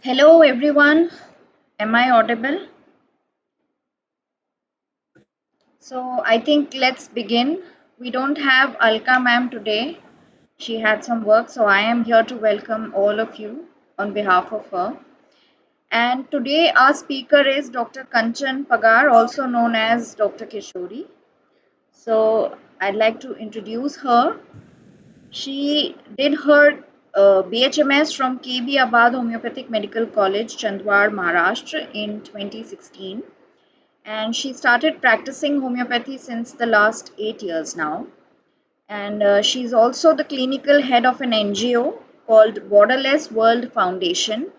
Hello everyone, am I audible? So I think let's begin. We don't have Alka ma'am today. She had some work, so I am here to welcome all of you on behalf of her. And today our speaker is Dr. Kanchan Pagar, also known as Dr. Kishori. So I'd like to introduce her. She did her BHMS from KB Abad Homeopathic Medical College, Chandwad, Maharashtra in 2016, and she started practicing homeopathy since the last 8 years now. And she's also the clinical head of an NGO called Borderless World Foundation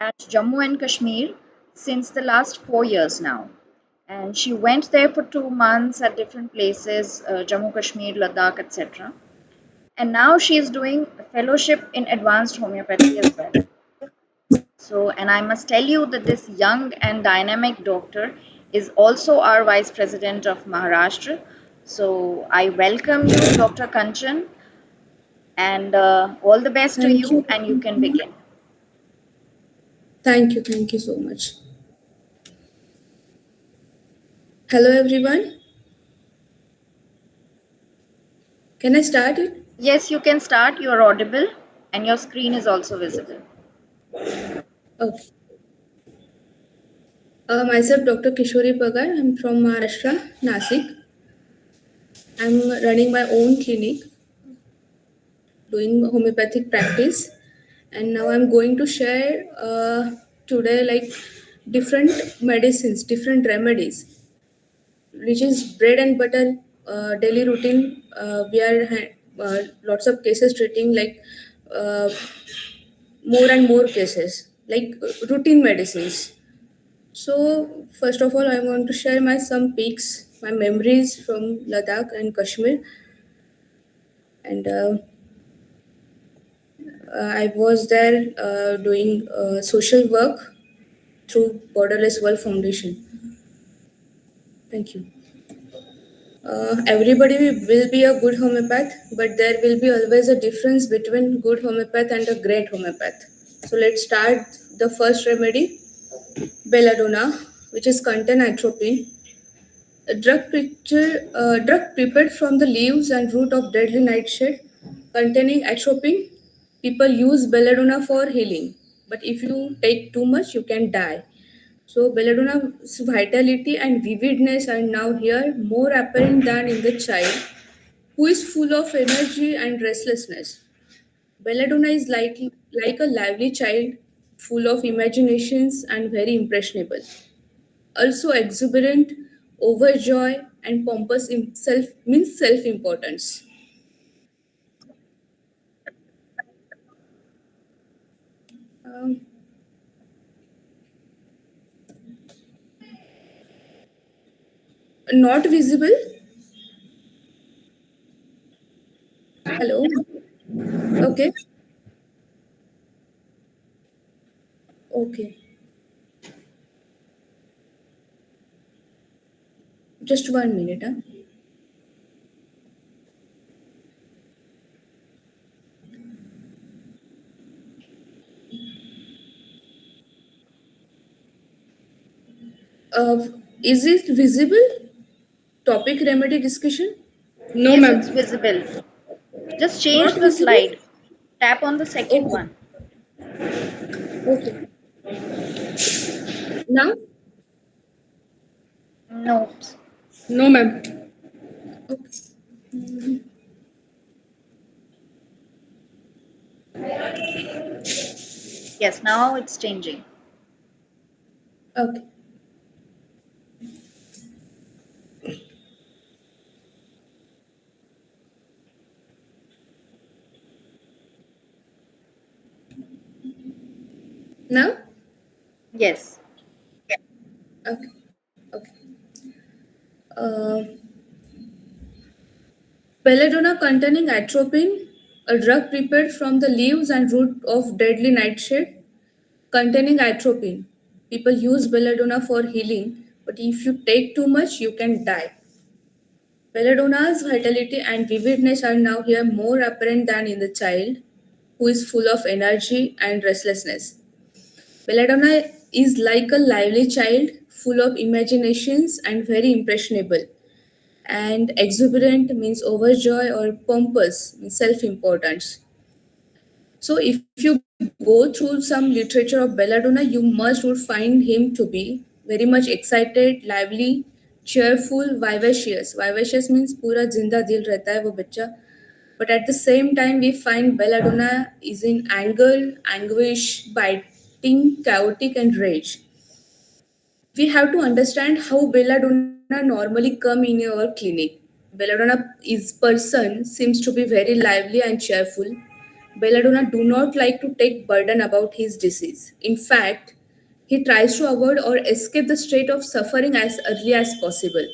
at Jammu and Kashmir since the last 4 years now. And she went there for 2 months at different places, Jammu Kashmir, Ladakh, etc. And now she is doing a fellowship in advanced homeopathy as well. So, and I must tell you that this young and dynamic doctor is also our Vice President of Maharashtra. So, I welcome you, Dr. Kanchan, and all the best to Thank you, you. and you can begin. Thank you. Thank you so much. Hello, everyone. Can I start it? Yes, you can start. You are audible, and your screen is also visible. Okay. Myself, Dr. Kishori Pagar. I'm from Maharashtra, Nasik. I'm running my own clinic, doing homeopathic practice, and now I'm going to share today like different medicines, different remedies, which is bread and butter daily routine. We are lots of cases treating like uh, more and more cases like routine medicines. So first of all, I want to share my some peaks, my memories from Ladakh and Kashmir, and I was there doing social work through Borderless World Foundation. Thank you. Everybody will be a good homeopath, but there will be always a difference between good homeopath and a great homeopath. So let's start the first remedy, belladonna, which is contain atropine. A drug prepared from the leaves and root of deadly nightshade containing atropine. People use belladonna for healing, but if you take too much, you can die. So belladonna's vitality and vividness are now here more apparent than in the child, who is full of energy and restlessness. Belladonna is like a lively child, full of imaginations and very impressionable, also exuberant, overjoy, and pompous himself means self-importance. Um, Not visible. Hello. Okay. Okay. Just 1 minute. Huh? Is it visible? Topic remedy discussion. No, Yes, ma'am. it's visible. Just change Not the visible. slide. Tap on the second Okay. one. Okay. Now. No. No, ma'am. Okay. Yes, now it's changing. Okay. Now. Yes. Okay. Okay. Uh, Belladonna containing atropine, a drug prepared from the leaves and root of deadly nightshade, containing atropine. People use belladonna for healing, but if you take too much, you can die. Belladonna's vitality and vividness are now here more apparent than in the child, who is full of energy and restlessness. Belladonna is like a lively child, full of imaginations and very impressionable. And exuberant means overjoy, or pompous means self-importance. So if you go through some literature of Belladonna, you must would find him to be very much excited, lively, cheerful, vivacious. Vivacious means पूरा जिंदा दिल रहता है वो बच्चा. But at the same time, we find Belladonna is in anger, anguish, biting, chaotic, and rage. We have to understand how belladonna normally come in our clinic. Belladonna is person seems to be very lively and cheerful. Belladonna do not like to take burden about his disease. In fact, he tries to avoid or escape the state of suffering as early as possible.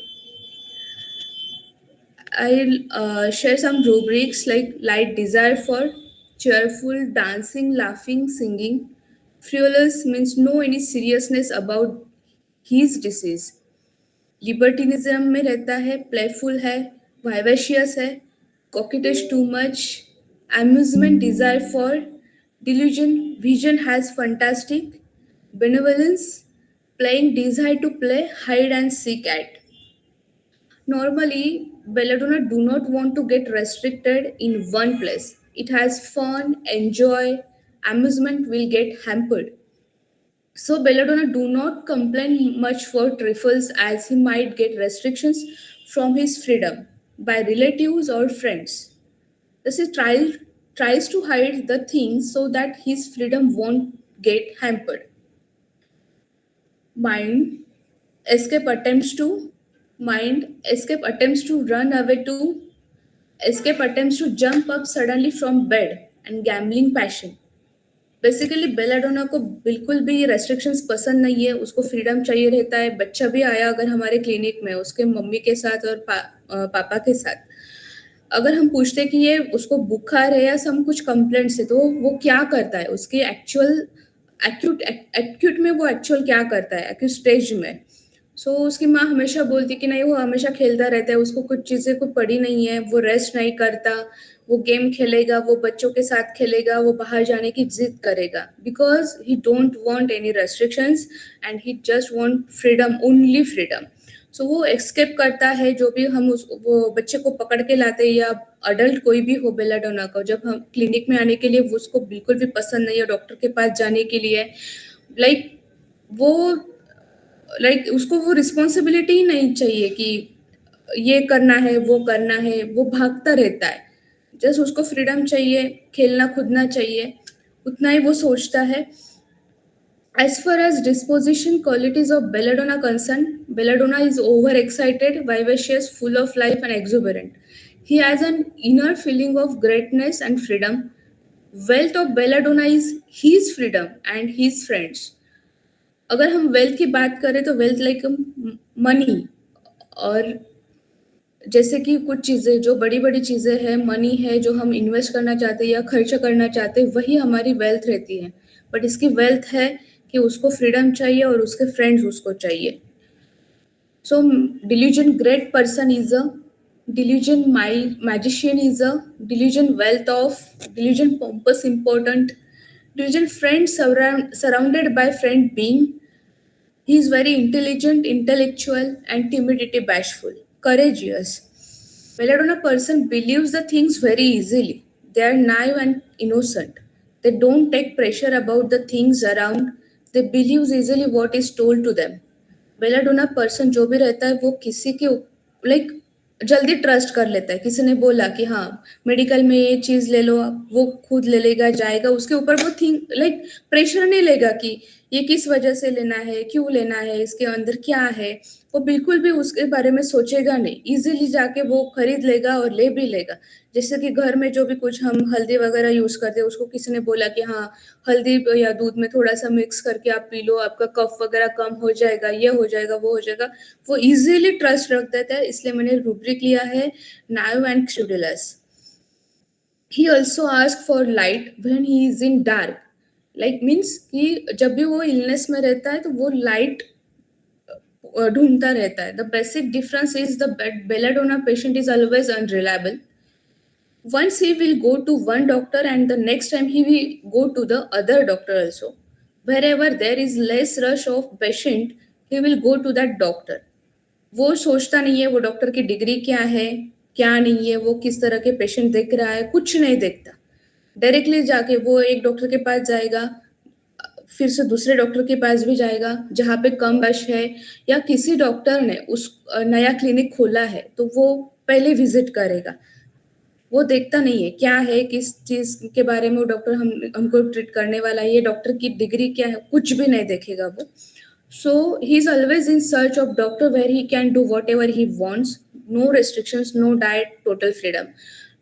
I'll share some rubrics like light desire for cheerful, dancing, laughing, singing. Frivolous means no any seriousness about his disease. Libertinism में रहता है, playful है, vivacious है, coquettish too much, amusement desire for, delusion, vision has fantastic, benevolence, playing desire to play, hide and seek at. Normally, belladonna do not want to get restricted in one place. It has fun, enjoy, amusement will get hampered. So Belladonna do not complain much for trifles as he might get restrictions from his freedom by relatives or friends. Thus he tries to hide the things so that his freedom won't get hampered. Mind escape attempts to run away to escape attempts to jump up suddenly from bed and gambling passion. Basically belladonna को बिल्कुल भी restrictions पसंद नहीं है, उसको freedom चाहिए रहता है. बच्चा भी आया अगर हमारे क्लिनिक में उसके मम्मी के साथ और पापा के साथ, अगर हम पूछते कि ये उसको बुखार है या सम कुछ कंप्लेंट्स है, तो वो क्या करता है उसके एक्चुअल एक्यूट में, वो एक्चुअल क्या करता है एक्यूट स्टेज में. सो उसकी माँ हमेशा बोलती कि नहीं, वो हमेशा खेलता रहता है, उसको कुछ चीज़ें को पड़ी नहीं है, वो रेस्ट नहीं करता, वो गेम खेलेगा, वो बच्चों के साथ खेलेगा, वो बाहर जाने की जिद करेगा, because he don't want any restrictions and he just want freedom, only freedom. So वो एक्सकेप करता है. जो भी हम वो बच्चे को पकड़ के लाते हैं या अडल्ट कोई भी हो बेलाडोना को, जब हम क्लिनिक में आने के लिए, वो उसको बिल्कुल भी पसंद नहीं है डॉक्टर के पास जाने के लिए. लाइक वो उसको वो रिस्पॉन्सिबिलिटी ही नहीं चाहिए कि ये करना है, वो करना है, वो भागता रहता है. जस्ट उसको फ्रीडम चाहिए, खेलना कूदना चाहिए, उतना ही वो सोचता है. As far as disposition qualities of belladonna concerned, belladonna is overexcited, vivacious, full of life, and exuberant. He has an inner feeling of greatness and freedom. Wealth of belladonna is his freedom and his friends. अगर हम wealth की बात करें तो wealth like money, और जैसे कि कुछ चीज़ें जो बड़ी बड़ी चीज़ें हैं, मनी है जो हम इन्वेस्ट करना चाहते हैं या खर्च करना चाहते हैं, वही हमारी वेल्थ रहती है. बट इसकी वेल्थ है कि उसको फ्रीडम चाहिए और उसके फ्रेंड्स उसको चाहिए. So delusion great person is a delusion magician is a delusion wealth of delusion pompous important delusion friend surrounded by friend being. He is very intelligent, intellectual, and timidity bashful, courageous. Belladonna person believes the things very easily. They are naive and innocent. They don't take pressure about the things around. They believe easily what is told to them. Belladonna person जो भी रहता है वो किसी के like जल्दी trust कर लेता है. किसी ने बोला कि हाँ मेडिकल में ये चीज़ ले लो, वो खुद ले लेगा, जाएगा, उसके ऊपर वो थिंक लाइक प्रेशर नहीं लेगा कि ये किस वजह से लेना है, क्यों लेना है, इसके अंदर क्या है. वो बिल्कुल भी उसके बारे में सोचेगा नहीं, इजीली जाके वो खरीद लेगा और ले भी लेगा. जैसे कि घर में जो भी कुछ हम हल्दी वगैरह यूज़ करते हैं, उसको किसी ने बोला कि हाँ हल्दी या दूध में थोड़ा सा मिक्स करके आप पी लो, आपका कफ वगैरह कम हो जाएगा, ये हो जाएगा, वो हो जाएगा, वो इजीली ट्रस्ट रख देता है. इसलिए मैंने रूब्रिक लिया है naive and credulous. He also ask for light when he is in dark. Like means कि जब भी वो इलनेस में रहता है तो वो लाइट ढूंढता रहता है. The basic difference is the belladonna patient is always unreliable. Once he will go to one doctor and the next time he will go to the other doctor also. wherever there is less rush of patient, he will go to that doctor. वो सोचता नहीं है वो doctor की degree क्या है, क्या नहीं है, वो किस तरह के पेशेंट देख रहा है, कुछ नहीं देखता। डायरेक्टली जाके वो एक डॉक्टर के पास जाएगा, फिर से दूसरे डॉक्टर के पास भी जाएगा जहाँ पे कम रश है, या किसी डॉक्टर ने उस नया क्लिनिक खोला है तो वो पहले विजिट करेगा। वो देखता नहीं है क्या है, किस चीज के बारे में वो डॉक्टर हमको ट्रीट करने वाला है, ये डॉक्टर की डिग्री क्या है, कुछ भी नहीं देखेगा वो। So he is always in search of doctor where he can do whatever he wants, no restrictions, no diet, total freedom.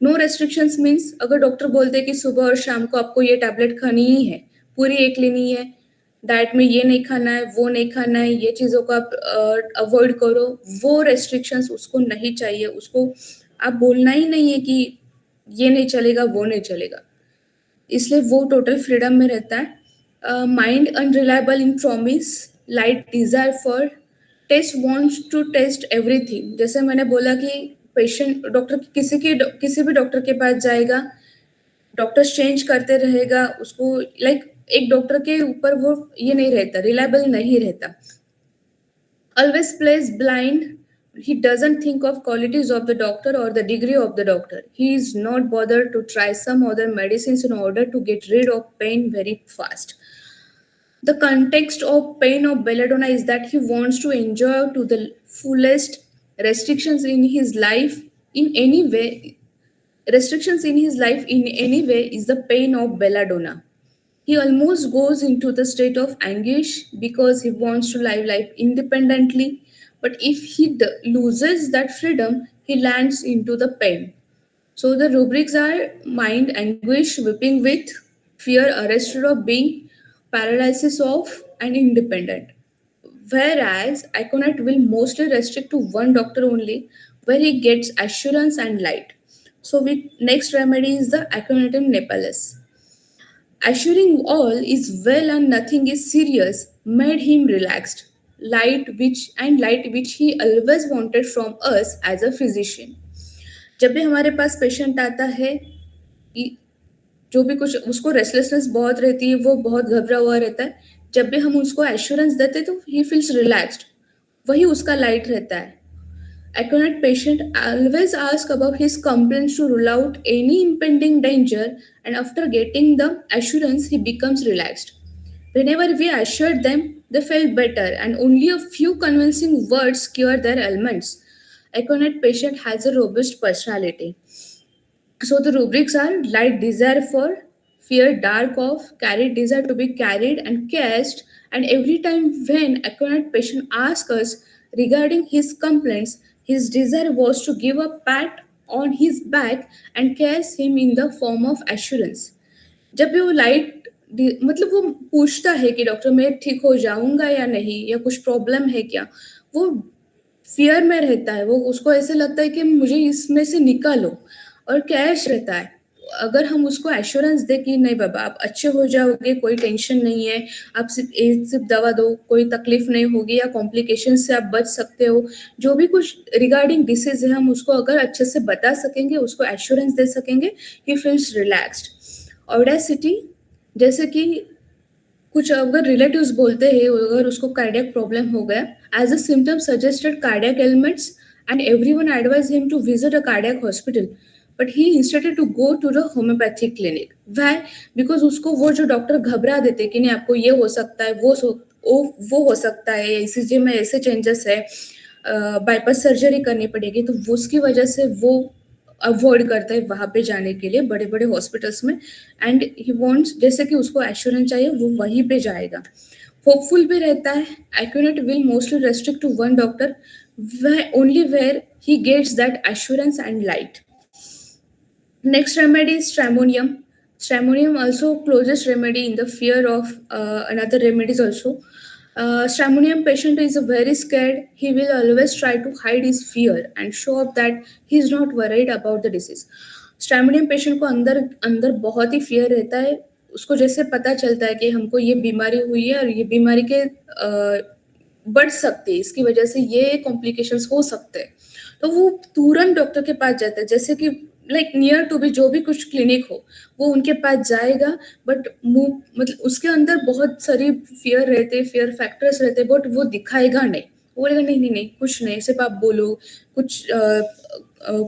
No restrictions means अगर डॉक्टर बोलते हैं कि सुबह और शाम को आपको ये टैबलेट खानी ही है, पूरी एक लेनी है, डाइट में ये नहीं खाना है, वो नहीं खाना है, ये चीज़ों को आप अवॉइड करो, वो रेस्ट्रिक्शंस उसको नहीं चाहिए। उसको आप बोलना ही नहीं है कि ये नहीं चलेगा, वो नहीं चलेगा। इसलिए वो टोटल फ्रीडम में रहता है। Mind unreliable in promise, light desire for taste, wants to taste everything. जैसे मैंने बोला कि पेशेंट डॉक्टर किसी भी डॉक्टर के पास जाएगा, डॉक्टर चेंज करते रहेगा, उसको लाइक एक डॉक्टर के ऊपर वो ये नहीं रहता, रिलायबल नहीं रहता। Always plays blind. He doesn't think of qualities of the doctor or the degree of the doctor. He is not bothered to try some other medicines in order to get rid of pain very fast. The context of pain of belladonna is that he wants to enjoy to the fullest restrictions in his life in any way. Restrictions in his life in any way is the pain of belladonna. He almost goes into the state of anguish because he wants to live life independently. But if he loses that freedom, he lands into the pain. So the rubrics are mind anguish, weeping with, fear arrested of being, paralysis of, and independent. Whereas Iconite will mostly restrict to one doctor only, where he gets assurance and light. So with next remedy is the Aconitum Nepalis. Assuring all is well and nothing is serious made him relaxed, light which he always wanted from us as a physician. जब भी हमारे पास patient आता है, जो भी कुछ उसको restlessness बहुत रहती है, वो बहुत घबरा हुआ रहता है, जब भी हम उसको एश्योरेंस देते तो ही फील्स रिलैक्स्ड, वही उसका लाइट रहता है। Aconite patient always ask about his complaints to rule out any impending danger, and after getting the assurance, he becomes relaxed. Whenever we assured them, they felt better, and only a few convincing words cure their ailments. Aconite patient has a robust personality. So the rubrics are light desire for, fear dark of, carried desire to be carried and cast. And every time when a current patient asks us regarding his complaints, his desire was to give a pat on his back and cast him in the form of assurance. जब भी वो मतलब वो पूछता है कि doctor मैं ठीक हो जाऊंगा या नहीं, या कुछ प्रॉब्लम है क्या, वो फियर में रहता है, वो उसको ऐसे लगता है कि मुझे इसमें से निकालो, और कैश रहता है। अगर हम उसको एश्योरेंस दे कि नहीं बाबा आप अच्छे हो जाओगे, कोई टेंशन नहीं है, आप सिर्फ दवा दो, कोई तकलीफ नहीं होगी, या कॉम्प्लिकेशन से आप बच सकते हो, जो भी कुछ रिगार्डिंग डिसीज है हम उसको अगर अच्छे से बता सकेंगे, उसको एश्योरेंस दे सकेंगे, ही फील्स रिलैक्स्ड। ऑडेसिटी, जैसे कि कुछ अगर रिलेटिव्स बोलते हैं अगर उसको कार्डियक प्रॉब्लम हो गया, as a symptom suggested cardiac ailments, and everyone advise him to visit a cardiac hospital, but he instead to go to the homeopathic clinic. Why? Because उसको वो जो डॉक्टर घबरा देते कि नहीं आपको ये हो सकता है, वो हो सकता है, ईसीजी में ऐसे चेंजेस है, बाईपास सर्जरी करनी पड़ेगी, तो उसकी वजह से वो अवॉइड करता है वहाँ पे जाने के लिए बड़े बड़े हॉस्पिटल्स में। एंड ही वांट्स, जैसे कि उसको एश्योरेंस चाहिए, वो वहीं पे जाएगा। होपफुल भी रहता है। Accurate will mostly restrict to one doctor, only where he gets that assurance and light. Next remedy is stramonium. Stramonium also closest remedy in the fear of another remedies also. Stramonium patient is very scared. He will always try to hide his fear and show up that he is not worried about the disease. Stramonium patient को अंदर अंदर बहुत ही fear रहता है। उसको जैसे पता चलता है कि हमको ये बीमारी हुई है और ये बीमारी के बढ़ सकते हैं, इसकी वजह से ये कॉम्प्लिकेशंस हो सकते हैं, तो वो तुरंत डॉक्टर के पास जाता है। जैसे कि लाइक नियर टू भी जो भी कुछ क्लिनिक हो वो उनके पास जाएगा, बट मुंह मतलब उसके अंदर बहुत सारी फियर रहते, फियर फैक्टर्स रहते, बट वो दिखाएगा नहीं। वो बोलेगा नहीं नहीं नहीं कुछ नहीं, सिर्फ आप बोलो कुछ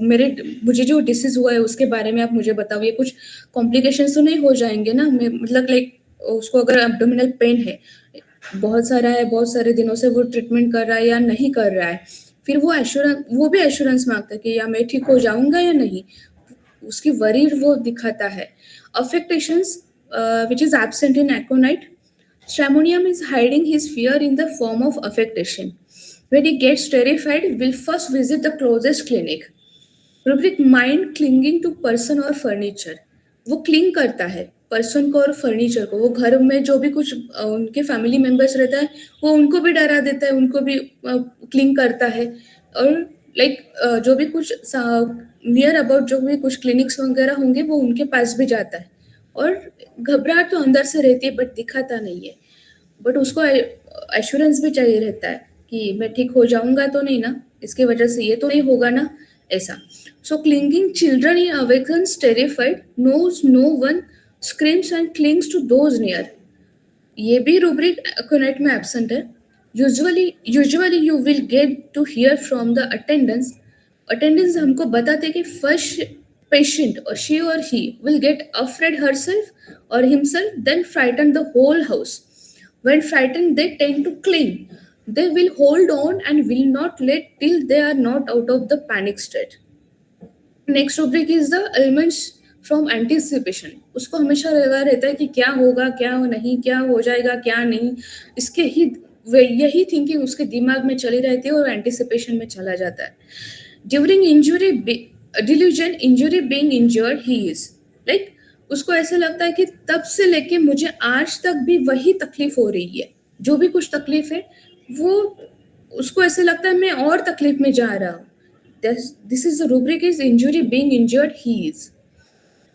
मेरे मुझे जो डिसीज हुआ है उसके बारे में आप मुझे बताओ, ये कुछ कॉम्प्लिकेशंस तो नहीं हो जाएंगे ना, मतलब लाइक उसको अगर एब्डोमिनल पेन है बहुत सारा है, बहुत सारे दिनों से वो ट्रीटमेंट कर रहा है या नहीं कर रहा है, फिर वो भी एश्योरेंस मांगता है कि या मैं ठीक हो जाऊंगा या नहीं, उसकी वरी वो दिखाता है। अफेक्टेशंस which is absent in aconite. Stramonium is hiding his fear in the form of affectation. When he gets terrified, will first visit the closest clinic. Rubric mind clinging to person और furniture, वो cling करता है person को और furniture को, वो घर में जो भी कुछ उनके फैमिली मेंबर्स रहता है वो उनको भी डरा देता है, उनको भी क्लिंग करता है, और लाइक जो भी कुछ नियर अबाउट जो भी कुछ क्लिनिक्स वगैरह होंगे वो उनके पास भी जाता है, और घबराहट तो अंदर से रहती है बट दिखाता नहीं है, बट उसको एश्योरेंस भी चाहिए रहता है कि मैं ठीक हो जाऊंगा तो नहीं ना, इसके वजह से ये तो नहीं होगा ना, ऐसा। So clinging children in awakens terrified, knows no one, screams and clings to those near. ये भी रूब्रिक अकोनेट में एब्सेंट है। Usually you will get to hear from the attendance, attendance हमको बताते कि फर्स्ट पेशेंट और शी और he will get afraid herself और himself, then frighten the whole house. When frightened, they tend to cling. They will hold on and will not let till they are not out of the panic state. Next rubric is the elements from anticipation. उसको हमेशा लगा रहता है कि क्या होगा, क्या नहीं, क्या हो जाएगा, क्या नहीं, इसके ही यही थिंकिंग उसके दिमाग में चली रहती है और एंटिसिपेशन में चला जाता है। During injury delusion, injury being injured he is like, उसको ऐसा लगता है कि तब से लेके मुझे आज तक भी वही तकलीफ हो रही है, जो भी कुछ तकलीफ है वो उसको ऐसे लगता है मैं और तकलीफ में जा रहा हूँ। This is the rubric is injury being injured he is.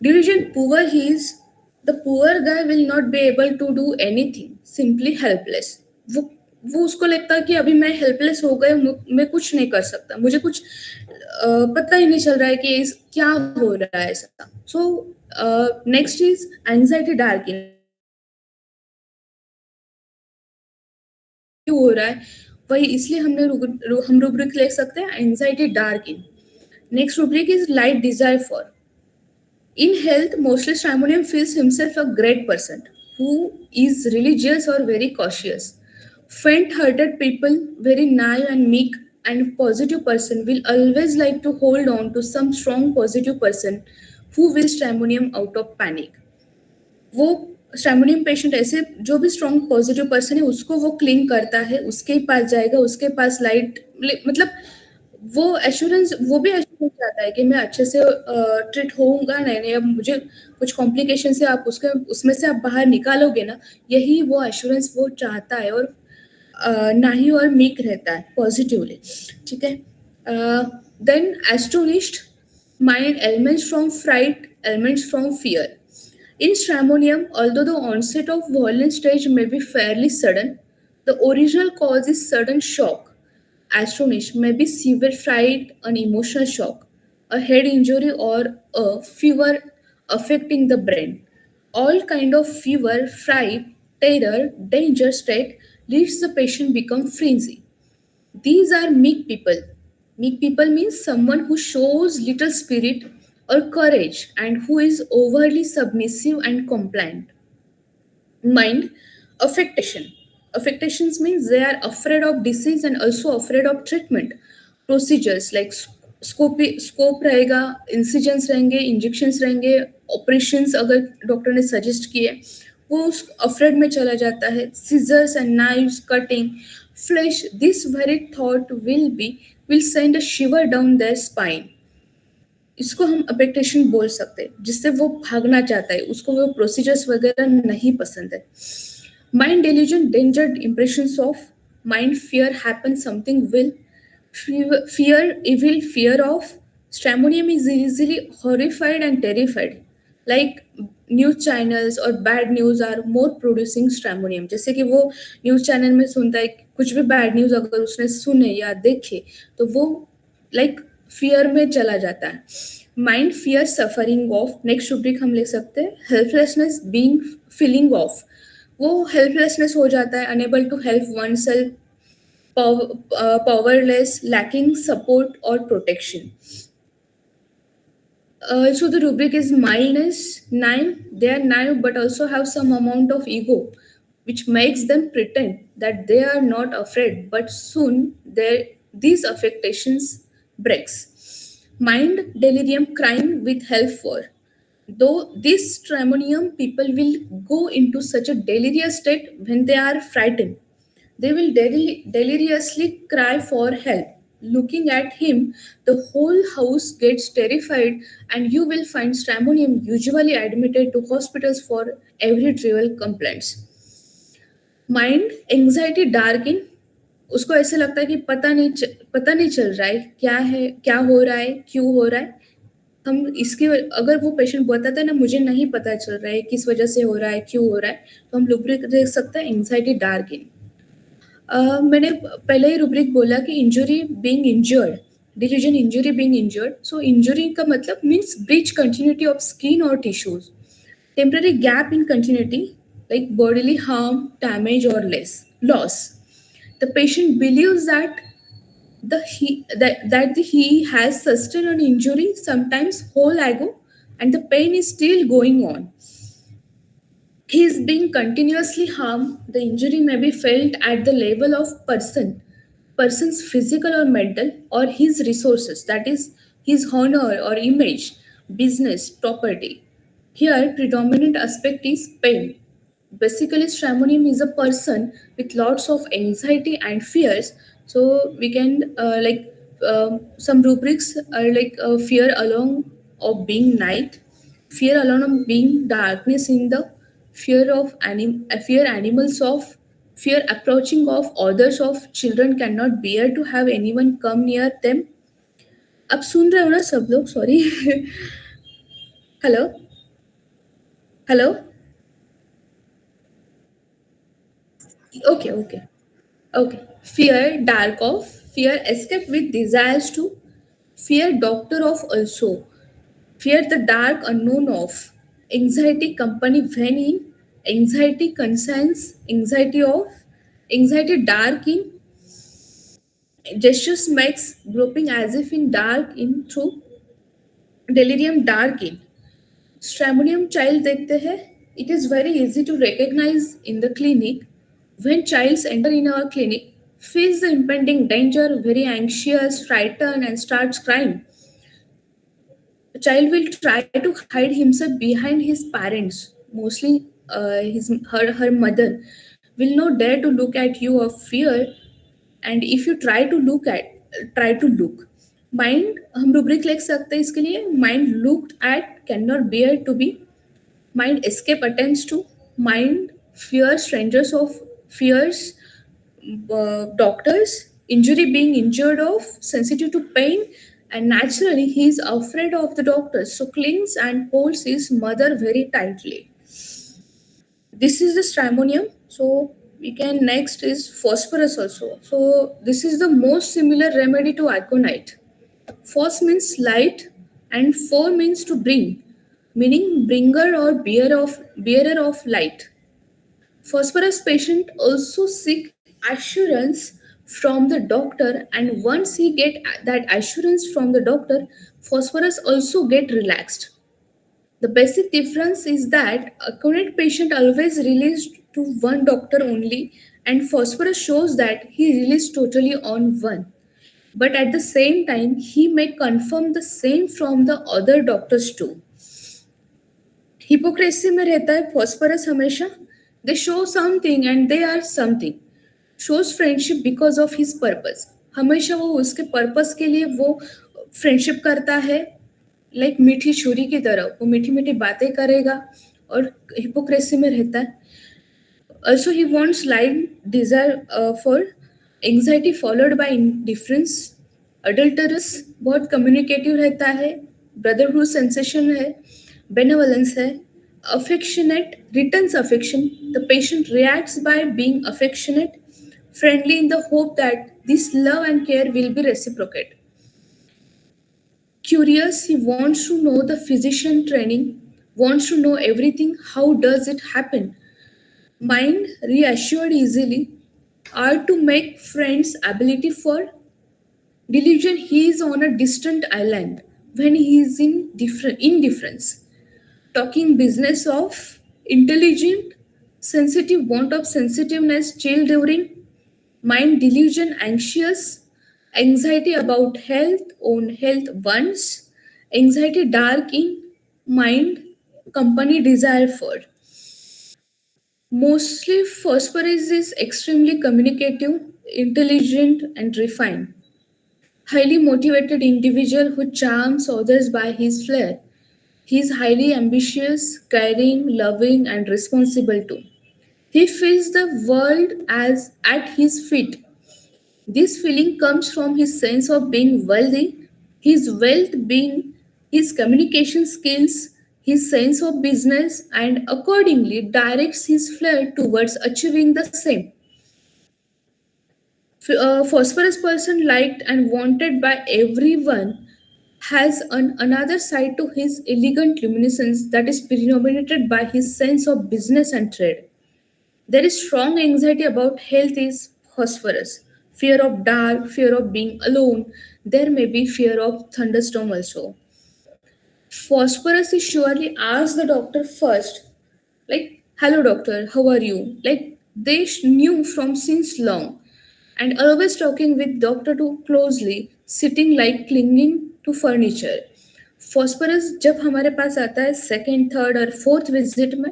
Delusion poor he is, the poor guy will not be able to do anything, simply helpless. वो उसको लगता है कि अभी मैं हेल्पलेस हो गया, मैं कुछ नहीं कर सकता, मुझे कुछ पता ही नहीं चल रहा है कि क्या हो रहा है ऐसा। सो नेक्स्ट इज एंजाइटी डार्किंग, क्यों हो रहा है वही, इसलिए हम रूब्रिक लिख सकते हैं anxiety darking. Next rubric is light desire for. In health, mostly Stramonium feels himself a great person who is religious or very cautious. Faint-hearted people, very naive and meek and positive person will always like to hold on to some strong positive person who will Stramonium out of panic. वो स्ट्रैमोनियम patient ऐसे जो भी strong positive person है उसको वो cling करता है, उसके पास जाएगा, उसके पास लाइट मतलब वो एश्योरेंस, वो भी एश्योरेंस चाहता है कि मैं अच्छे से ट्रीट होऊंगा, नहीं नहीं अब मुझे कुछ कॉम्प्लिकेशन से आप उसमें से आप बाहर निकालोगे ना, यही वो एश्योरेंस वो चाहता है, और नाही और मीक रहता है पॉजिटिवली, ठीक है। Then astonished mind, ailments from fright, ailments from fear. In Stramonium, although the onset of violent stage may be fairly sudden, the original cause is sudden shock. Astonish may be severe fright, an emotional shock, a head injury, or a fever affecting the brain. All kind of fever, fright, terror, danger state leads the patient become frenzy. These are meek people. Meek people means someone who shows little spirit or courage and who is overly submissive and compliant. Mind, affectation. Affectations means they are afraid of disease and also afraid of treatment. Procedures like scope रहेगा, incisions रहेंगे, injections रहेंगे, operations अगर doctor ने suggest किए वो उस afraid में चला जाता है. Scissors and knives, cutting flesh, this very thought will send a shiver down their spine. इसको हम अपेक्टेशन बोल सकते हैं, जिससे वो भागना चाहता है, उसको वो प्रोसीजर्स वगैरह नहीं पसंद है. Mind delusion, danger impressions of mind, fear happen, something will, fear, evil, fear of. Stramonium is easily horrified and terrified. Like news channels और bad news are more producing stramonium. जैसे कि वो न्यूज चैनल में सुनता है कुछ भी bad news अगर उसने सुने या देखे तो वो लाइक फियर में चला जाता है. Mind fear suffering of, next rubric हम ले सकते हैं हेल्पलेसनेस बीइंग फीलिंग ऑफ, वो हेल्पलेसनेस हो जाता है, unable to help oneself, powerless, lacking support or protection. So the rubric is mildness, naive. They are naive but also have some amount of ego, which makes them pretend that they are not afraid. But soon these affectations breaks. Mind delirium, crying with help for. Though this tremonium, people will go into such a delirious state when they are frightened. They will deliriously cry for help. Looking at him, the whole house gets terrified, and you will find Stramonium usually admitted to hospitals for every trivial complaints. Mind anxiety dark in, उसको ऐसे लगता है कि पता नहीं चल रहा है, क्या हो रहा है, क्यों हो रहा है। हम इसकी, अगर वो पेशेंट बताता है ना मुझे नहीं पता चल रहा है किस वजह से हो रहा है, क्यों हो रहा है, तो हम रुब्रिक देख सकते हैं एंग्जाइटी डार्क इन। मैंने पहले ही रुब्रिक बोला कि injury being injured, delusion injury being injured. So injury का मतलब means breach continuity of skin और tissues, temporary gap in continuity like bodily harm, damage, or loss. The patient believes that he has sustained an injury, sometimes whole ago, and the pain is still going on. He is being continuously harmed. The injury may be felt at the level of person's physical or mental, or his resources, that is his honor or image, business, property. Here predominant aspect is pain. Basically stramonium is a person with lots of anxiety and fears. So we can some rubrics are like fear along of being night, fear alone of being darkness in the, fear animals of, fear approaching of others of, children cannot bear to have anyone come near them. अब सुन रहे हो ना सब लोग, sorry. Hello hello, okay okay. Fear dark of, fear escape with desires to, fear doctor of also, fear the dark unknown of, anxiety company when in, anxiety concerns, anxiety of, anxiety dark in, gestures makes groping as if in dark in through, delirium dark in। Stramonium child देखते हैं, it is very easy to recognize in the clinic. When childs enter in our clinic, feels the impending danger, very anxious, frightened, and starts crying. The child will try to hide himself behind his parents, mostly her mother, will not dare to look at you of fear, and if you try to look, mind हम rubric लिख सकते हैं इसके लिए, mind looked at cannot bear to be, mind escape attempts to, mind fear strangers of, fears doctors, injury being injured of, sensitive to pain, and naturally he is afraid of the doctors, so clings and holds his mother very tightly. This is the stramonium. So we can, next is phosphorus also. So this is the most similar remedy to aconite. Phos means light and phor means to bring, meaning bringer or bearer of light. Phosphorus patient also seek assurance from the doctor, and once he get that assurance from the doctor, phosphorus also get relaxed. The basic difference is that a current patient always released to one doctor only, and phosphorus shows that he released totally on one. But at the same time, he may confirm the same from the other doctors too. Hypocrisy में रहता है phosphorus हमेशा, they show something and they are something, shows friendship because of his purpose, हमेशा वो उसके purpose के लिए वो फ्रेंडशिप करता है, लाइक मीठी छुरी की तरह वो मीठी मीठी बातें करेगा और हिपोक्रेसी में रहता है। Also he wants light desire for, anxiety followed by indifference, adulterous, बहुत कम्युनिकेटिव रहता है, ब्रदरहुड सेंसेशन है, बेनेवलेंस है, affectionate, returns affection, the patient reacts by being affectionate, friendly in the hope that this love and care will be reciprocated. Curious, he wants to know the physician training, wants to know everything. How does it happen? Mind reassured easily are to make friends ability for delusion. He is on a distant island when he is in different indifference. Talking business of intelligent, sensitive, want of sensitiveness, chill during, mind delusion, anxious, anxiety about health, own health once, anxiety dark in mind, company desire for. Mostly Phosphorus is extremely communicative, intelligent, and refined. Highly motivated individual who charms others by his flair. He is highly ambitious, caring, loving, and responsible too. He feels the world as at his feet. This feeling comes from his sense of being wealthy, his wealth being his communication skills, his sense of business, and accordingly directs his flair towards achieving the same. A phosphorus person liked and wanted by everyone has another side to his elegant luminescence that is predominated by his sense of business and trade. There is strong anxiety about health is phosphorus. Fear of dark, fear of being alone. There may be fear of thunderstorm also. Phosphorus is surely ask the doctor first, like, hello doctor, how are you? Like they knew from since long, and always talking with doctor too closely, sitting like clinging to furniture. Phosphorus जब हमारे पास आता है second third और fourth visit में,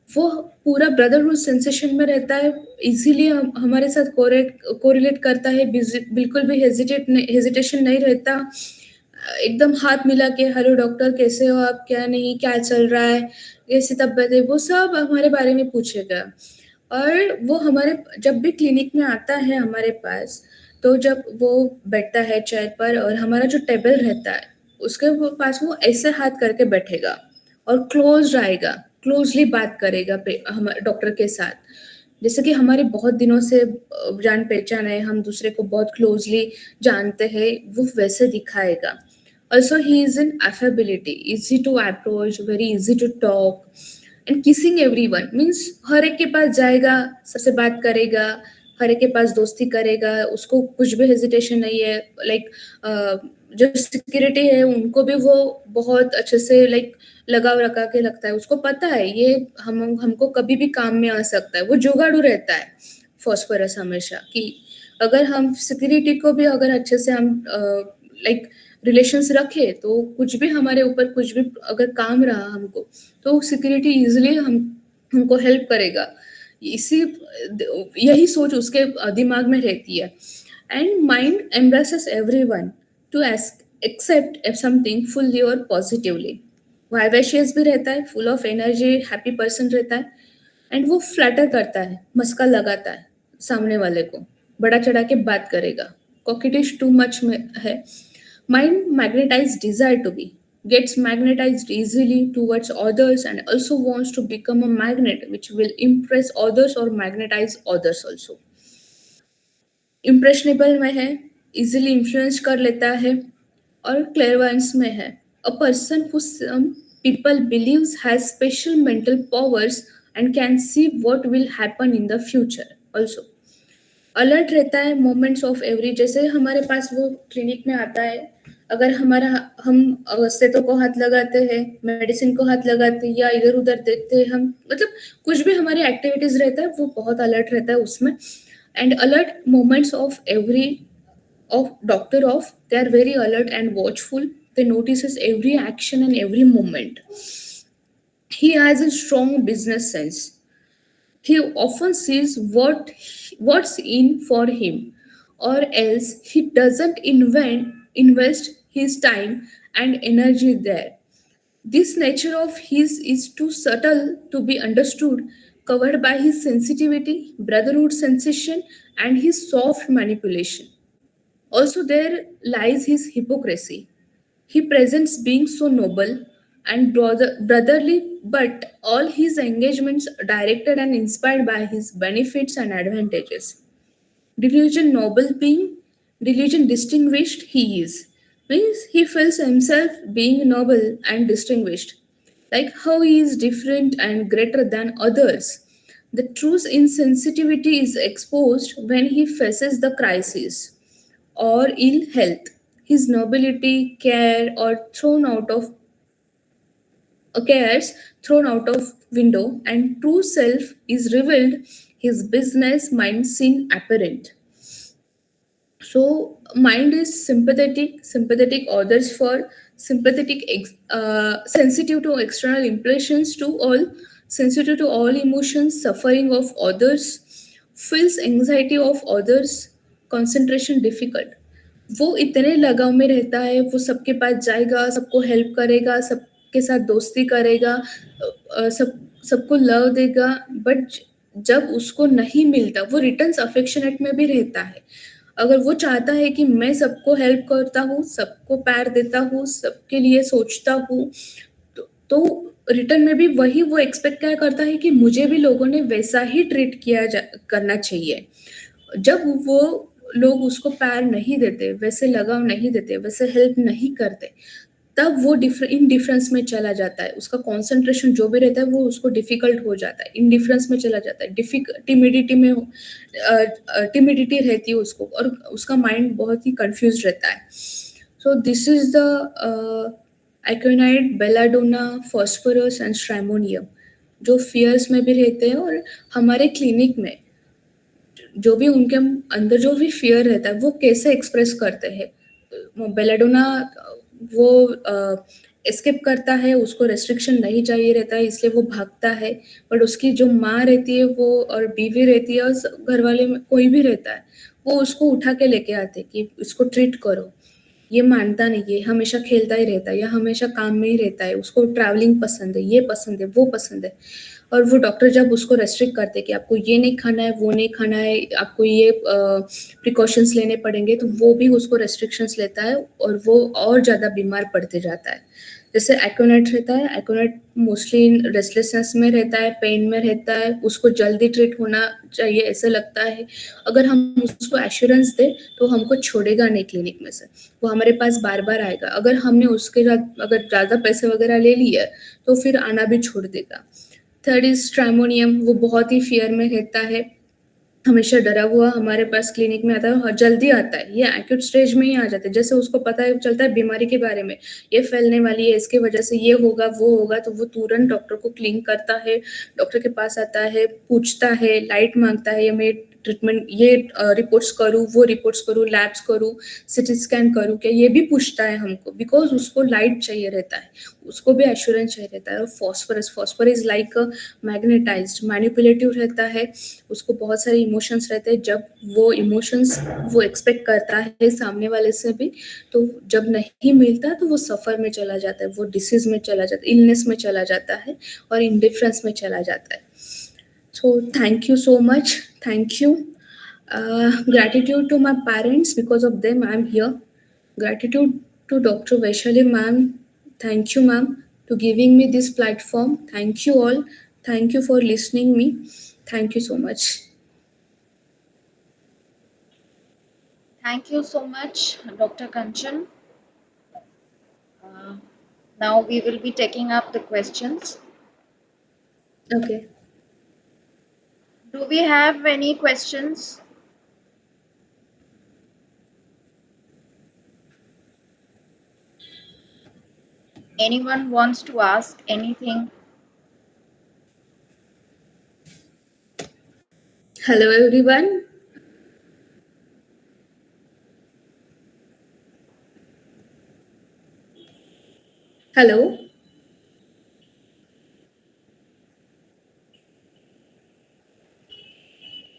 वो पूरा brotherhood sensation में रहता है, इजीली हमारे साथ कोरिलेट करता है, बिल्कुल भी हेजिटेशन नहीं रहता, एकदम हाथ मिला के हेलो डॉक्टर कैसे हो आप, क्या नहीं, क्या चल रहा है, कैसी तबीयत है, वो सब हमारे बारे में पूछेगा। और वो हमारे जब भी क्लिनिक में आता है हमारे पास, तो जब वो बैठता है चेयर पर और हमारा जो टेबल रहता है उसके पास वो ऐसे हाथ करके बैठेगा और क्लोज रहेगा, क्लोजली बात करेगा हम डॉक्टर के साथ, जैसे कि हमारी बहुत दिनों से जान पहचान है, हम दूसरे को बहुत क्लोजली जानते हैं, वो वैसे दिखाएगा। Also he is in affability, easy to approach, very easy to talk, and kissing everyone means हर एक के पास जाएगा, सबसे बात करेगा, हर एक के पास दोस्ती करेगा, उसको कुछ भी हेजिटेशन नहीं है। लाइक जो सिक्योरिटी है उनको भी वो बहुत अच्छे से लाइक लगाव रखा के लगता है, उसको पता है ये हमको कभी भी काम में आ सकता है, वो जुगाड़ू रहता है फॉस्फोरस हमेशा, कि अगर हम सिक्योरिटी को भी अगर अच्छे से हम लाइक रिलेशंस रखे तो कुछ भी हमारे ऊपर कुछ भी अगर काम रहा हमको, तो सिक्योरिटी इजिली हमको हेल्प करेगा। इसी यही सोच उसके दिमाग में रहती है। And mind embraces everyone to accept something fully और पॉजिटिवली। वाइवेशियस भी रहता है, full of energy, happy person रहता है, एंड वो फ्लैटर करता है, मस्का लगाता है सामने वाले को, बड़ा चढ़ा के बात करेगा, कॉकेटिश टू मच में है। Mind magnetize desire to be, gets magnetized easily towards others and also wants to become a magnet which will impress others or magnetize others also. Impressionable में है, इजिली इन्फ्लुएंस कर लेता है, और क्लेयरवायंस में है, a person who some people believes has special mental powers and can see what will happen in the future also. Alert रहता है मोमेंट्स ऑफ एवरी, जैसे हमारे पास वो क्लिनिक में आता है, अगर हम सेतो को हाथ लगाते हैं, मेडिसिन को हाथ लगाते हैं या इधर उधर देखते हैं, हम मतलब कुछ भी हमारी एक्टिविटीज रहता है वो बहुत अलर्ट रहता है उसमें। And alert moments of every of doctor of, they are very alert and watchful, they notices every action and every moment. He has a strong business sense, he often sees what's in for him, or else he doesn't invest his time and energy there. This nature of his is too subtle to be understood, covered by his sensitivity, brotherhood sensation, and his soft manipulation. Also, there lies his hypocrisy. He presents being so noble and brotherly, but all his engagements are directed and inspired by his benefits and advantages. Delusion noble being, delusion distinguished he is. means he feels himself being noble and distinguished, like how he is different and greater than others. The truth insensitivity is exposed when he faces the crisis or ill health. His nobility, care, or cares thrown out of window, and true self is revealed. His business mind seen apparent. So mind is sympathetic others for sensitive to external impressions to all, sensitive to all emotions, suffering of others, feels anxiety of others, concentration difficult. वो इतने लगाव में रहता है, वो सबके पास जाएगा, सबको हेल्प करेगा, सबके साथ दोस्ती करेगा, सबको लव देगा, बट जब उसको नहीं मिलता वो रिटर्न्स अफेक्शनेट में भी रहता है। अगर वो चाहता है कि मैं सबको हेल्प करता हूँ, सबको प्यार देता हूँ, सबके लिए सोचता हूँ, तो रिटर्न में भी वही वो एक्सपेक्ट क्या करता है कि मुझे भी लोगों ने वैसा ही ट्रीट करना चाहिए। जब वो लोग उसको प्यार नहीं देते, वैसे लगाव नहीं देते, वैसे हेल्प नहीं करते, तब वो इनडिफरेंस में चला जाता है। उसका कंसंट्रेशन जो भी रहता है वो उसको डिफिकल्ट हो जाता है, इनडिफरेंस में चला जाता है, टिमिडिटी रहती है उसको, और उसका माइंड बहुत ही कंफ्यूज रहता है। So this is the aconite, belladonna, phosphorus and stramonium, जो फियर्स में भी रहते हैं। और हमारे क्लिनिक में जो भी उनके अंदर जो भी फियर रहता है वो कैसे एक्सप्रेस करते हैं। बेलाडोना वो एस्केप करता है, उसको रेस्ट्रिक्शन नहीं चाहिए रहता है, इसलिए वो भागता है। बट उसकी जो माँ रहती है वो, और बीवी रहती है, और घर वाले में कोई भी रहता है, वो उसको उठा के लेके आते कि इसको ट्रीट करो। ये मानता नहीं है, हमेशा खेलता ही रहता है या हमेशा काम में ही रहता है, उसको ट्रैवलिंग पसंद है, ये पसंद है, वो पसंद है। और वो डॉक्टर जब उसको रेस्ट्रिक्ट करते हैं कि आपको ये नहीं खाना है, वो नहीं खाना है, आपको ये प्रिकॉशंस लेने पड़ेंगे, तो वो भी उसको रेस्ट्रिक्शंस लेता है और वो और ज़्यादा बीमार पड़ते जाता है। जैसे एक्रोनेट रहता है, एक्रोनेट मोस्टली रेस्टलेसनेस में रहता है, पेन में रहता है, उसको जल्दी ट्रीट होना चाहिए ऐसा लगता है। अगर हम उसको एश्योरेंस दें तो हमको छोड़ेगा नहीं क्लिनिक में से, वो हमारे पास बार बार आएगा। अगर हमने उसके साथ अगर ज़्यादा पैसे वगैरह ले लिए तो फिर आना भी छोड़ देगा। थर्ड इज स्ट्रैमोनियम, वो बहुत ही फियर में रहता है, हमेशा डरा हुआ हमारे पास क्लिनिक में आता है और जल्दी आता है, ये एक्यूट स्टेज में ही आ जाता है। जैसे उसको पता है चलता है बीमारी के बारे में, ये फैलने वाली है, इसके वजह से ये होगा वो होगा, तो वो तुरंत डॉक्टर को क्लिंग करता है, डॉक्टर के पास आता है, पूछता है, लाइट मांगता है, ये मैं ट्रीटमेंट, ये रिपोर्ट्स करूँ, वो रिपोर्ट्स करूँ, लैब्स करूँ, सिटी स्कैन करूँ क्या, ये भी पूछता है हमको, बिकॉज उसको लाइट चाहिए रहता है, उसको भी एश्योरेंस चाहिए रहता है। और फॉस्फोरस लाइक मैग्नेटाइज्ड, मैनिपुलेटिव रहता है, उसको बहुत सारे इमोशंस रहते हैं। जब वो इमोशंस वो एक्सपेक्ट करता है सामने वाले से भी, तो जब नहीं मिलता तो वो सफ़र में चला जाता है, वो डिसीज़ में चला जाता है, इलनेस में चला जाता है, और इंडिफरेंस में चला जाता है। So thank you so much, thank you. Gratitude to my parents, because of them I am here. Gratitude to Dr. Vaishali ma'am. Thank you ma'am to giving me this platform. Thank you all. Thank you for listening me. Thank you so much. Thank you so much, Dr. Kanchan. Uh, Now we will be taking up the questions. Okay. Do we have any questions? Anyone wants to ask anything? Hello everyone. Hello.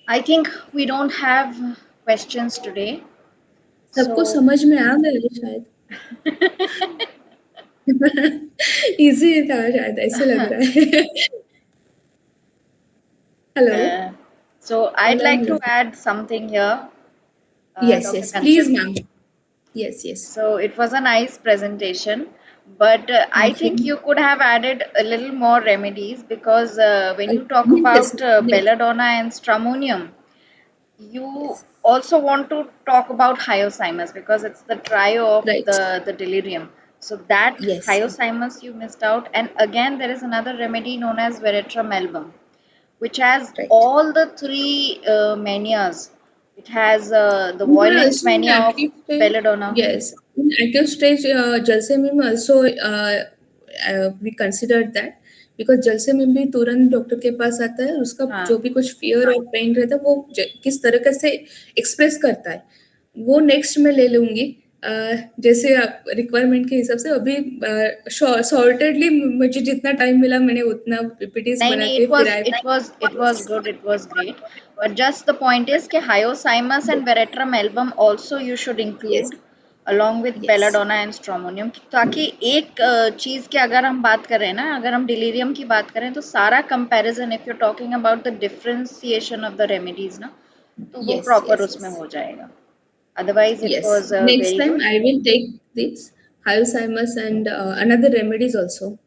I think we don't have questions today. सबको So, समझ में आ गया शायद। Easy था शायद, ऐसे लग रहा है। Hello. uh, so I'd hello like hello. to add something here, yes Dr. Yes please Kanchan. Ma'am. Yes yes. So it was a nice presentation, but I thank you. think you could have added a little more remedies because when you talk yes about yes. belladonna and stramonium, you Yes. also want to talk about hyoscyamus because it's the trio of Right. the delirium. So that Yes. hyoscyamus you missed out. And again, there is another remedy known as veratrum which has Right. all the three manias. It has the We were violence also in mania of active stage. belladonna. Yes, in active stage, jalse में also we considered that because जलसे में भी तुरंत doctor के पास आता है उसका हाँ जो भी कुछ फियर और पेन रहता है वो किस तरह से एक्सप्रेस करता है वो नेक्स्ट में ले लूंगी जैसे आप रिक्वायरमेंट के हिसाब से अभी सॉर्टेडली मुझे जितना टाइम मिला मैंने उतना पीपीटीज नहीं बना नहीं, के फिर आई it was good, it was great. But just the point is कि hyoscyamus and veratrum also you should yes include along with yes belladonna and stramonium, ताकि एक चीज की अगर हम बात करें ना, अगर हम delirium की बात करें तो सारा comparison if you're talking about the differentiation of the remedies ना, तो वो यस proper यस उसमें यस हो जाएगा. Otherwise it Yes, was next very time good. I will take this Alzheimer's and another remedies also.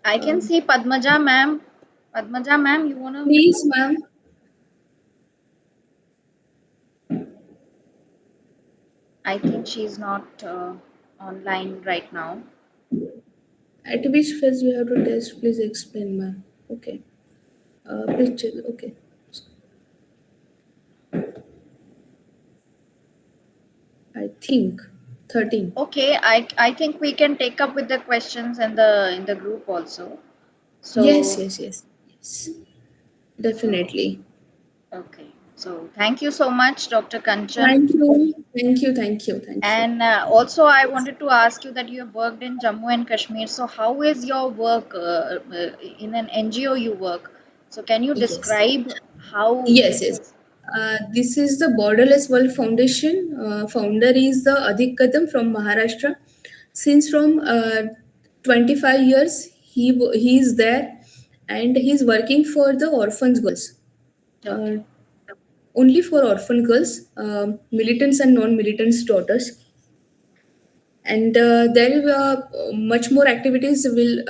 I can Um, see Padmaja ma'am. Padmaja ma'am, you wanna? please, ma'am, I think she's not online right now. at which phase we have to test? Please explain, ma'am. Okay. Please check. Okay. I think 13. Okay, I think we can take up with the questions in the group also. Yes, So yes, yes, yes. so Definitely. okay. So thank you so much, Dr. Kanchan. Thank you. Thank you. Thank you. Thank you. And also, I wanted to ask you that you have worked in Jammu and Kashmir. So how is your work in an NGO you work? So can you Yes. describe how Yes, it yes. is? This is the Borderless World Foundation. Founder is the Adik Kadam from Maharashtra. Since from 25 years, he is there and he's working for the orphans girls. Uh, Okay. Only for orphan girls, militants and non-militants daughters. And there much more activities will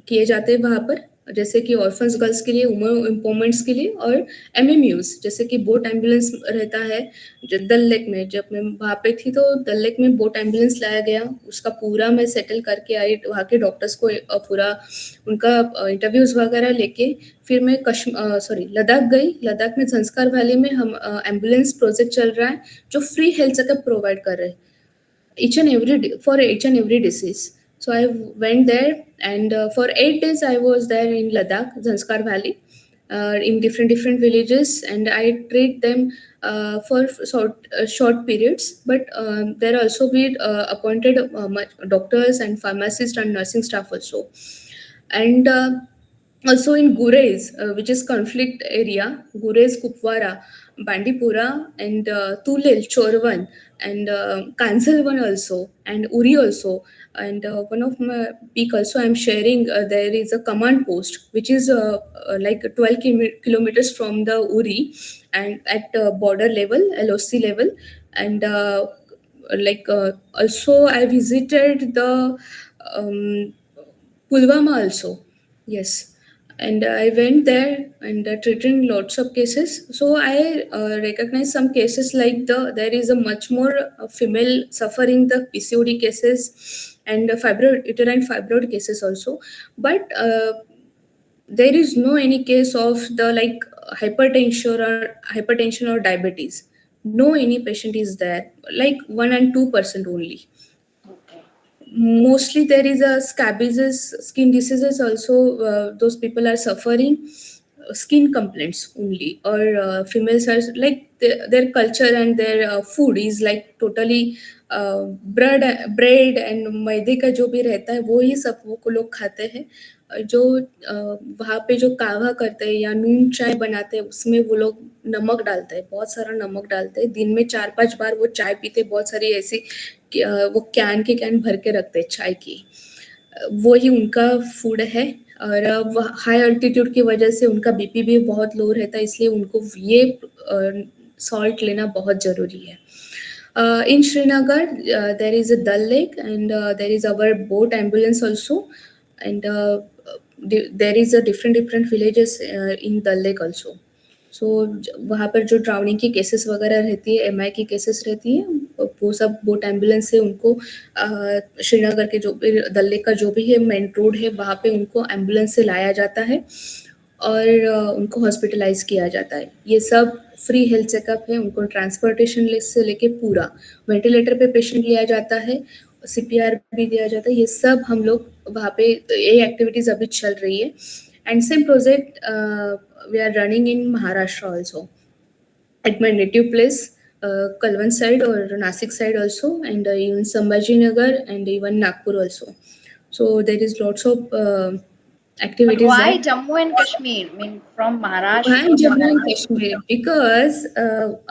किए जाते हैं वहाँ पर जैसे कि orphans girls के लिए women एम्पावरमेंट्स के लिए और एमएमयूज जैसे कि बोट एम्बुलेंस रहता है जो डल लेक में जब मैं वहाँ पे थी तो डल लेक में बोट एम्बुलेंस लाया गया उसका पूरा मैं सेटल करके आई वहाँ के डॉक्टर्स को पूरा उनका इंटरव्यूज वगैरह लेके फिर मैं सॉरी लद्दाख गई लद्दाख में संस्कार वैली में हम एम्बुलेंस प्रोजेक्ट चल रहा है जो फ्री हेल्थ चेकअप प्रोवाइड कर रहे हैं for each and every disease. So I went there, and for 8 days I was there in Ladakh, Zanskar Valley, in different villages, and I treat them for short periods. But there also be appointed doctors and pharmacists and nursing staff also, and also in Gurez, which is conflict area, Gurez, Kupwara, Bandipura, and Tulil, Chorvan, and Kansalvan also, and Uri also. And one of my peak also, I'm sharing there is a command post which is like 12 kilometers from the Uri and at border level, LOC level. And also, I visited the um, Pulwama also. Yes. And I went there and treating lots of cases. So I recognize some cases like there is a much more female suffering the PCOD cases and fibroid uterine fibroid cases also. But there is no any case of the like hypertension or diabetes. No any patient is there. Like 1 and 2% only. Okay. Mostly there is a scabies skin diseases also those people are suffering skin complaints only or females are like their culture and their food is like totally bread and मैदे का जो भी रहता है वो ही सब वो लोग खाते हैं जो वहाँ पे जो कावा करते हैं या नून चाय बनाते हैं उसमें वो लोग नमक डालते हैं बहुत सारा नमक डालते हैं दिन में 4-5 बार वो चाय पीते हैं, बहुत सारी ऐसी वो कैन के कैन भर के रखते हैं चाय की वो ही उनका फूड है और हाई अल्टीट्यूड की वजह से उनका बीपी भी बहुत लो रहता है इसलिए उनको ये सॉल्ट लेना बहुत ज़रूरी है in Srinagar, there is a Dal Lake and there is our boat ambulance also. And there is a different villages in Dal Lake also. सो वहाँ पर जो ड्राउनिंग की केसेस वगैरह रहती है, एमआई की केसेस रहती है, वो सब बोट एम्बुलेंस से उनको श्रीनगर के जो भी दल लेक का जो भी है मेन रोड है वहाँ पे उनको एम्बुलेंस से लाया जाता है और उनको हॉस्पिटलाइज किया जाता है। ये सब फ्री हेल्थ चेकअप है, उनको ट्रांसपोर्टेशन से लेके पूरा वेंटिलेटर पे पेशेंट लिया जाता है, सीपीआर भी दिया जाता है। ये सब हम लोग वहाँ पे ये एक्टिविटीज अभी चल रही है। And same project we are running in Maharashtra also at my native place, Kalwan side or Nasik side also, and even Sambhajinagar and even Nagpur also. So there is lots of But activities why there. Jammu and Kashmir? I mean, from Why Maharashtra to Jammu and Jammu. Kashmir? Because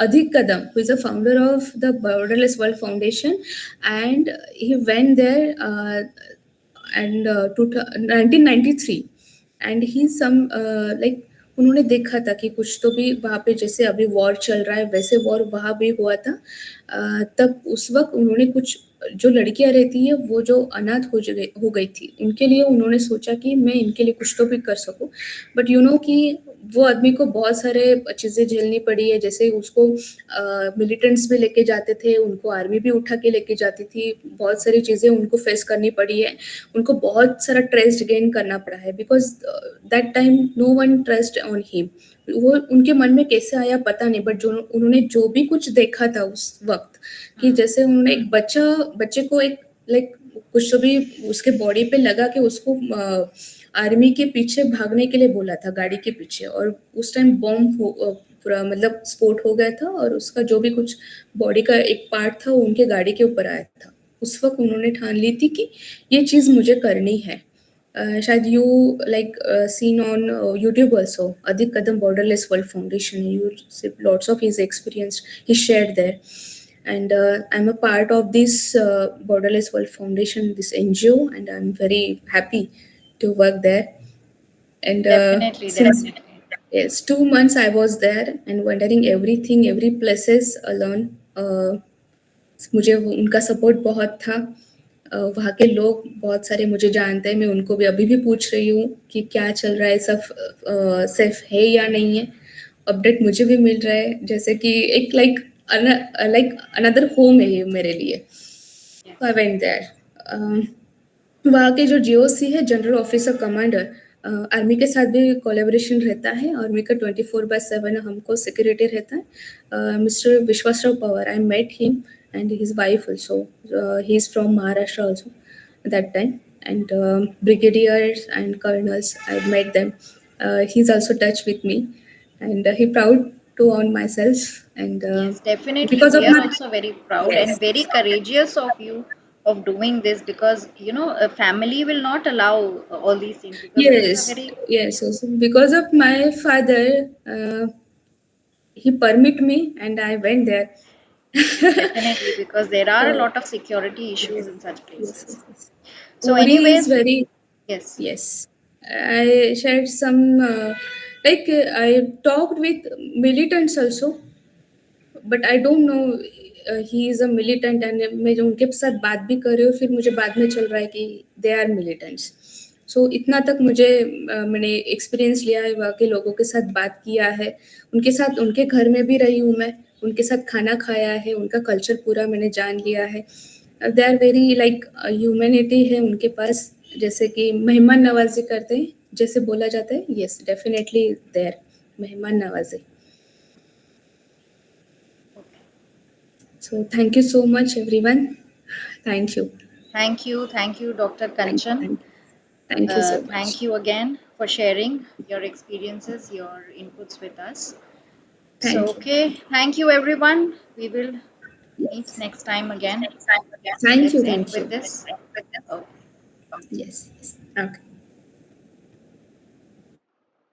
Adhik Kadam, who is a founder of the Borderless World Foundation, and he went there and 1993, and he some like उन्होंने देखा था कि कुछ तो भी वहाँ पे जैसे अभी वॉर चल रहा है वैसे वॉर वहाँ भी हुआ था। तब उस वक्त उन्होंने कुछ जो लड़कियां रहती है वो जो अनाथ हो गई थी उनके लिए उन्होंने सोचा कि मैं इनके लिए कुछ तो भी कर सकूं। बट यू नो कि वो आदमी को बहुत सारे चीज़ें झेलनी पड़ी है, जैसे उसको मिलिटेंट्स भी लेके जाते थे, उनको आर्मी भी उठा के लेके जाती थी, बहुत सारी चीज़ें उनको फेस करनी पड़ी है, उनको बहुत सारा ट्रस्ट गेन करना पड़ा है because that time no one trust on him. वो उनके मन में कैसे आया पता नहीं, बट जो उन्होंने जो भी कुछ देखा था उस वक्त कि जैसे उन्होंने एक बच्चे को एक लाइक कुछ तो भी उसके बॉडी पे लगा के उसको आर्मी के पीछे भागने के लिए बोला था गाड़ी के पीछे, और उस टाइम बॉम्ब पूरा मतलब स्फोट हो गया था और उसका जो भी कुछ बॉडी का एक पार्ट था वो उनके गाड़ी के ऊपर आया था। उस वक्त उन्होंने ठान ली थी कि ये चीज़ मुझे करनी है। शायद you like seen on YouTube also Adhik Kadam borderless world foundation, you see lots of his experience he shared there, and I'm a part of this Borderless World Foundation, this NGO, and I'm very happy to work there. And Definitely, since definitely. yes, 2 months I was there and wondering everything, every places alone. मुझे उनका support बहुत था। वहाँ के लोग बहुत सारे मुझे जानते हैं, मैं उनको भी अभी भी पूछ रही हूँ कि क्या चल रहा है, सब सेफ है या नहीं है। अपडेट मुझे भी मिल रहा है, जैसे कि एक लाइक अनदर होम है ये मेरे लिए। I went there. वहाँ के जो जीओसी है जनरल ऑफिसर कमांडर, आर्मी के साथ भी कोलेबोरेशन रहता है, आर्मी का 24/7 हमको सिक्योरिटी रहता है। Mister Vishwasrao Pawar, I met him and his wife also. He's from Maharashtra also at that time. And brigadiers and colonels, I met them. He's also touched with me, and he proud to own myself. And Yes, definitely. because We of are my also very proud yes, and very courageous of you of doing this, because a family will not allow all these things, because it is a yes, very yes. Because of my father, he permit me, and I went there. definitely, because there are a So lot of security issues yes, in such yes, places. yes, yes. So, Uri is anyways, very yes, yes. I shared some I talked with militants also, but I don't know he is a militant, and मैं जो उनके साथ बात भी कर रही हूँ फिर मुझे बाद में चल रहा है कि दे आर मिलिटेंट्स। सो इतना तक मुझे मैंने एक्सपीरियंस लिया है, वहाँ के लोगों के साथ बात किया है, उनके साथ उनके घर में भी रही हूँ मैं, उनके साथ खाना खाया है, उनका कल्चर पूरा मैंने जान लिया है। They are very like humanity है उनके पास, जैसे कि मेहमान नवाजी करते हैं जैसे बोला जाता है। येस, डेफिनेटली देयर मेहमान नवाजी। okay. So thank you so much, everyone. Thank you. Thank you, Dr. Thank you. Kanchan. Thank you. Thank you so much. Thank you again for sharing your experiences, your inputs with us. So, Thank you. okay, thank you, everyone. We will meet Yes. next time again. Thank Let's you. end Thank with you. this. Okay. Yes. Yes. Okay.